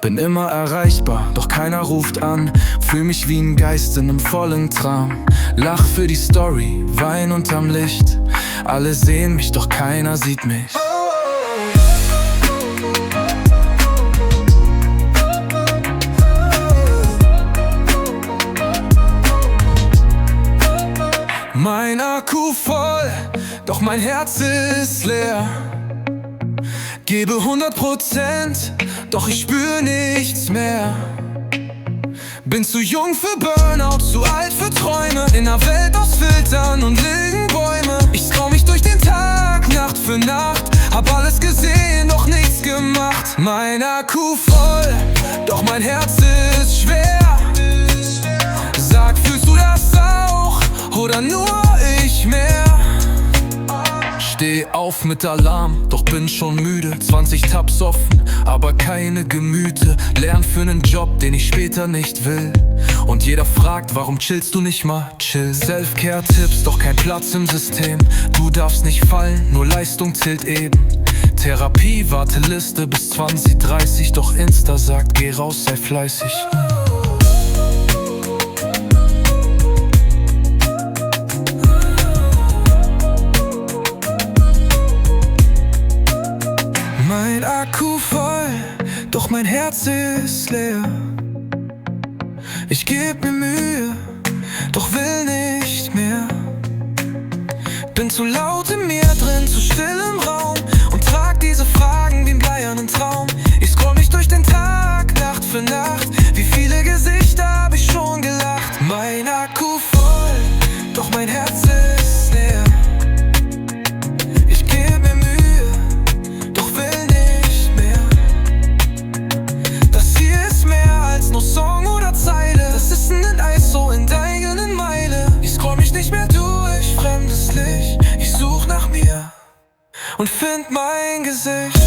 Bin immer erreichbar, doch keiner ruft an. Fühl mich wie ein Geist in einem vollen Traum. Lach für die Story, wein unterm Licht. Alle sehen mich, doch keiner sieht mich. Mein Akku voll, doch mein Herz ist leer. Gebe 100%, doch ich spür nichts mehr. Bin zu jung für Burnout, zu alt für Träume. In der Welt aus Filtern und Lilgenbäume. Ich trau mich durch den Tag, Nacht für Nacht. Hab alles gesehen, doch nichts gemacht. Mein Akku voll, doch mein Herz ist schwer. Sag, fühlst du das auch? Oder nur ich mehr? Steh auf mit Alarm, doch bin schon müde. 20 Tabs offen, aber keine Gemüte. Lern für nen Job, den ich später nicht will. Und jeder fragt, warum chillst du nicht mal? Chill. Selfcare-Tipps, doch kein Platz im System. Du darfst nicht fallen, nur Leistung zählt eben. Therapie, Warteliste bis 2030. Doch Insta sagt, geh raus, sei fleißig. Mein Akku voll, doch mein Herz ist leer. Ich geb mir Mühe, doch will nicht mehr. Bin zu laut in mir drin, zu still im Raum und trag diese Fragen wie ein bleiernen Traum. Ich scroll mich durch den Tag, Nacht für Nacht. Wie viele Gesichter hab ich schon gelacht. Mein Akku voll, doch mein Herz ist leer. Song oder Zeile, das ist ein Eis so in der eigenen Meile. Ich scroll mich nicht mehr durch, fremdes Licht. Ich such nach mir und find mein Gesicht.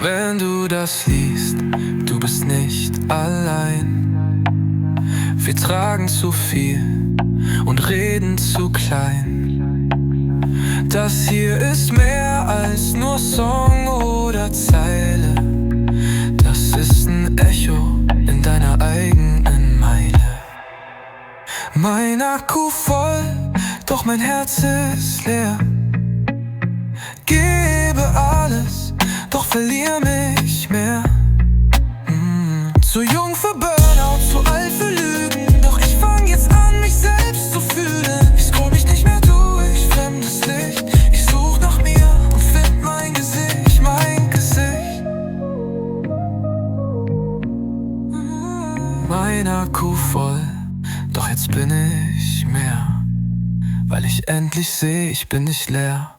Wenn du das liest, du bist nicht allein. Wir tragen zu viel und reden zu klein. Das hier ist mehr als nur Song oder Zeile. Das ist ein Echo in deiner eigenen Meile. Mein Akku voll, doch mein Herz ist leer. Gebe alles, doch verlier mich mehr. Zu jung für Burnout, zu alt für Lügen. Doch ich fang jetzt an, mich selbst zu fühlen. Ich scroll mich nicht mehr durch, fremdes Licht. Ich such nach mir und find mein Gesicht, mein Gesicht. Mein Akku voll, doch jetzt bin ich mehr. Weil ich endlich seh, ich bin nicht leer.